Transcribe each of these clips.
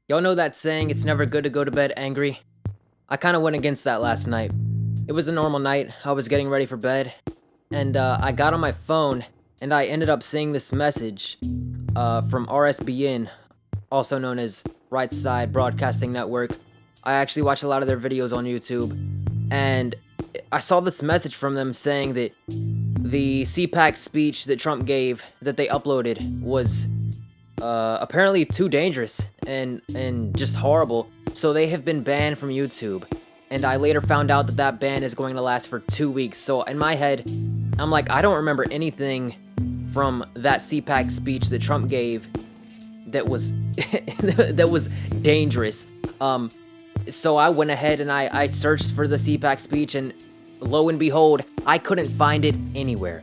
Y'all know that saying, it's never good to go to bed angry? I kinda went against that last night. It was a normal night, I was getting ready for bed, and I got on my phone, and I ended up seeing this message from RSBN, also known as Right Side Broadcasting Network. I actually watch a lot of their videos on YouTube, and I saw this message from them saying that the CPAC speech that Trump gave, that they uploaded, was apparently too dangerous and just horrible, so they have been banned from YouTube. And I later found out that that ban is going to last for 2 weeks. So in my head, I'm like, I don't remember anything from that CPAC speech that Trump gave that was that was dangerous. So I went ahead and I searched for the CPAC speech, and lo and behold, I couldn't find it anywhere.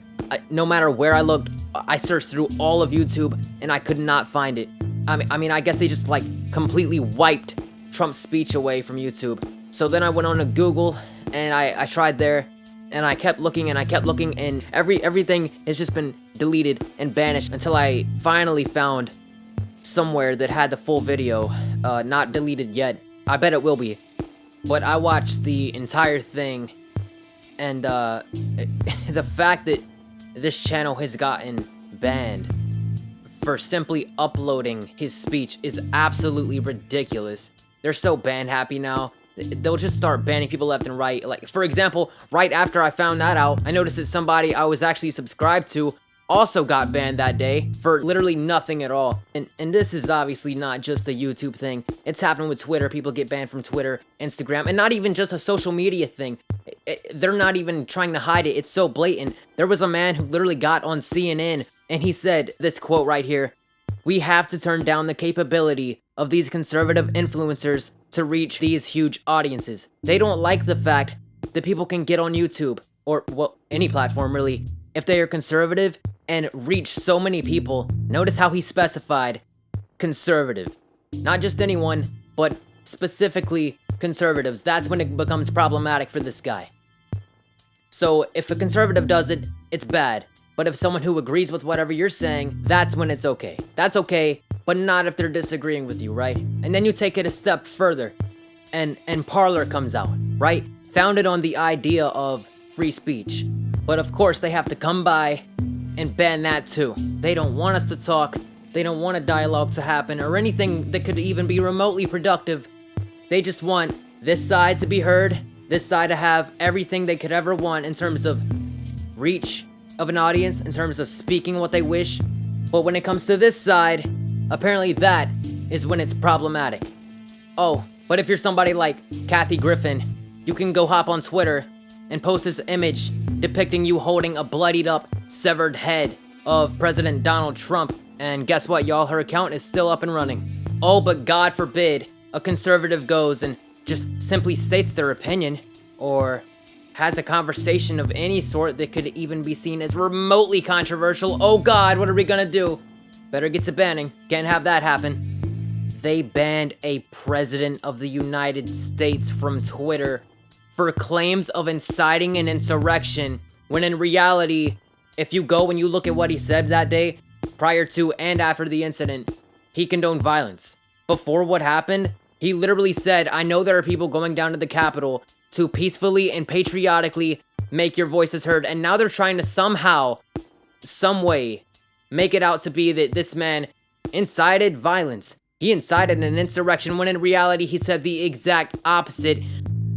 No matter where I looked, I searched through all of YouTube and I could not find it. I mean, I guess they just like completely wiped Trump's speech away from YouTube. So then I went on to Google and I tried there, and I kept looking and I kept looking, and everything has just been deleted and banished until I finally found somewhere that had the full video, not deleted yet. I bet it will be. But I watched the entire thing, and the fact that this channel has gotten banned for simply uploading his speech is absolutely ridiculous. They're so ban happy now. They'll just start banning people left and right. Like, for example, right after I found that out, I noticed that somebody I was actually subscribed to also got banned that day for literally nothing at all. And this is obviously not just a YouTube thing. It's happened with Twitter. People get banned from Twitter, Instagram, and not even just a social media thing. They're not even trying to hide it. It's so blatant. There was a man who literally got on CNN and he said this quote right here: "We have to turn down the capability of these conservative influencers to reach these huge audiences. They don't like the fact that people can get on YouTube, or, well, any platform really, if they are conservative and reach so many people." Notice how he specified conservative. Not just anyone, but specifically conservatives. That's when it becomes problematic for this guy. So if a conservative does it, it's bad. But if someone who agrees with whatever you're saying, that's when it's okay. That's okay, but not if they're disagreeing with you, right? And then you take it a step further, and Parler comes out, right? Founded on the idea of free speech. But of course, they have to come by and ban that too. They don't want us to talk. They don't want a dialogue to happen or anything that could even be remotely productive. They just want this side to be heard, this side to have everything they could ever want in terms of reach of an audience, in terms of speaking what they wish. But when it comes to this side, apparently that is when it's problematic. Oh, but if you're somebody like Kathy Griffin, you can go hop on Twitter and post this image depicting you holding a bloodied up, severed head of President Donald Trump, and guess what, y'all? Her account is still up and running. Oh, but God forbid a conservative goes and just simply states their opinion, or has a conversation of any sort that could even be seen as remotely controversial. Oh God, what are we gonna do? Better get to banning. Can't have that happen. They banned a president of the United States from Twitter for claims of inciting an insurrection, when in reality, if you go and you look at what he said that day, prior to and after the incident, he condoned violence. Before what happened, he literally said, "I know there are people going down to the Capitol to peacefully and patriotically make your voices heard," and now they're trying to somehow, some way, make it out to be that this man incited violence. He incited an insurrection, when in reality he said the exact opposite.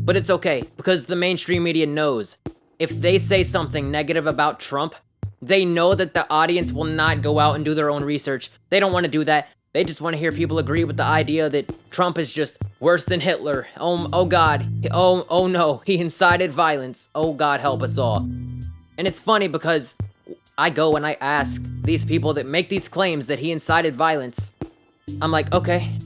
But it's okay, because the mainstream media knows if they say something negative about Trump, they know that the audience will not go out and do their own research. They don't want to do that. They just want to hear people agree with the idea that Trump is just worse than Hitler. Oh God. Oh no, he incited violence. Oh God, help us all. And it's funny because I go and I ask these people that make these claims that he incited violence. I'm like, okay,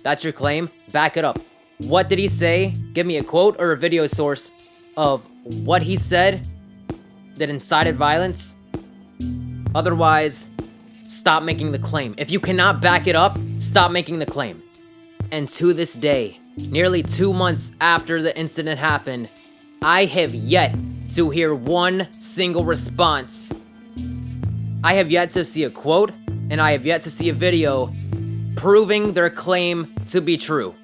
that's your claim? Back it up. What did he say? Give me a quote or a video source of what he said that incited violence. Otherwise, stop making the claim. If you cannot back it up, stop making the claim. And to this day, nearly 2 months after the incident happened, I have yet to hear one single response. I have yet to see a quote, and I have yet to see a video proving their claim to be true.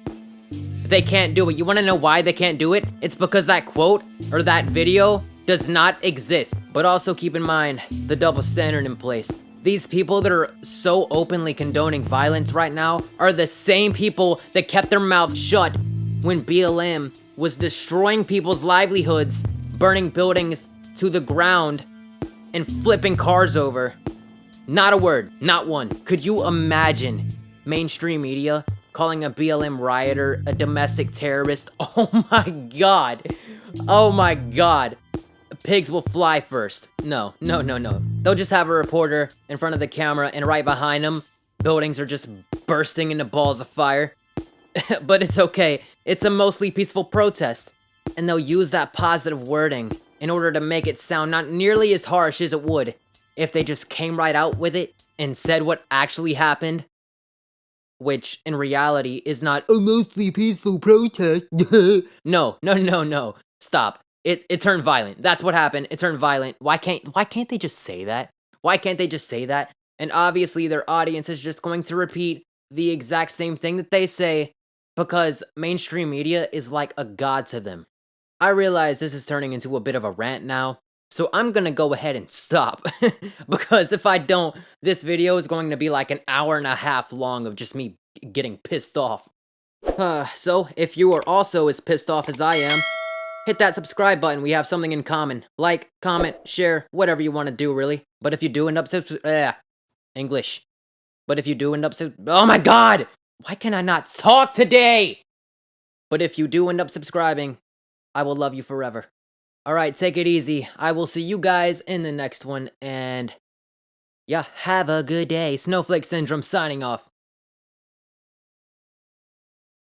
They can't do it. You wanna know why they can't do it? It's because that quote or that video does not exist. But also keep in mind the double standard in place. These people that are so openly condoning violence right now are the same people that kept their mouths shut when BLM was destroying people's livelihoods, burning buildings to the ground, and flipping cars over. Not a word, not one. Could you imagine mainstream media calling a BLM rioter a domestic terrorist? Oh my god. Oh my god. Pigs will fly first. No. They'll just have a reporter in front of the camera, and right behind them, buildings are just bursting into balls of fire. But it's okay. It's a mostly peaceful protest. And they'll use that positive wording in order to make it sound not nearly as harsh as it would if they just came right out with it and said what actually happened. Which, in reality, is not a mostly peaceful protest. No. Stop. It turned violent. That's what happened. It turned violent. Why can't they just say that? Why can't they just say that? And obviously their audience is just going to repeat the exact same thing that they say because mainstream media is like a god to them. I realize this is turning into a bit of a rant now, so I'm gonna go ahead and stop. Because if I don't, this video is going to be like an hour and a half long of just me getting pissed off. So if you are also as pissed off as I am, hit that subscribe button. We have something in common. Like, comment, share, whatever you want to do, really. But if you do end up English. But if you do end up oh my god! Why can I not talk today? But if you do end up subscribing, I will love you forever. Alright, take it easy. I will see you guys in the next one, and yeah, have a good day. Snowflake Syndrome signing off.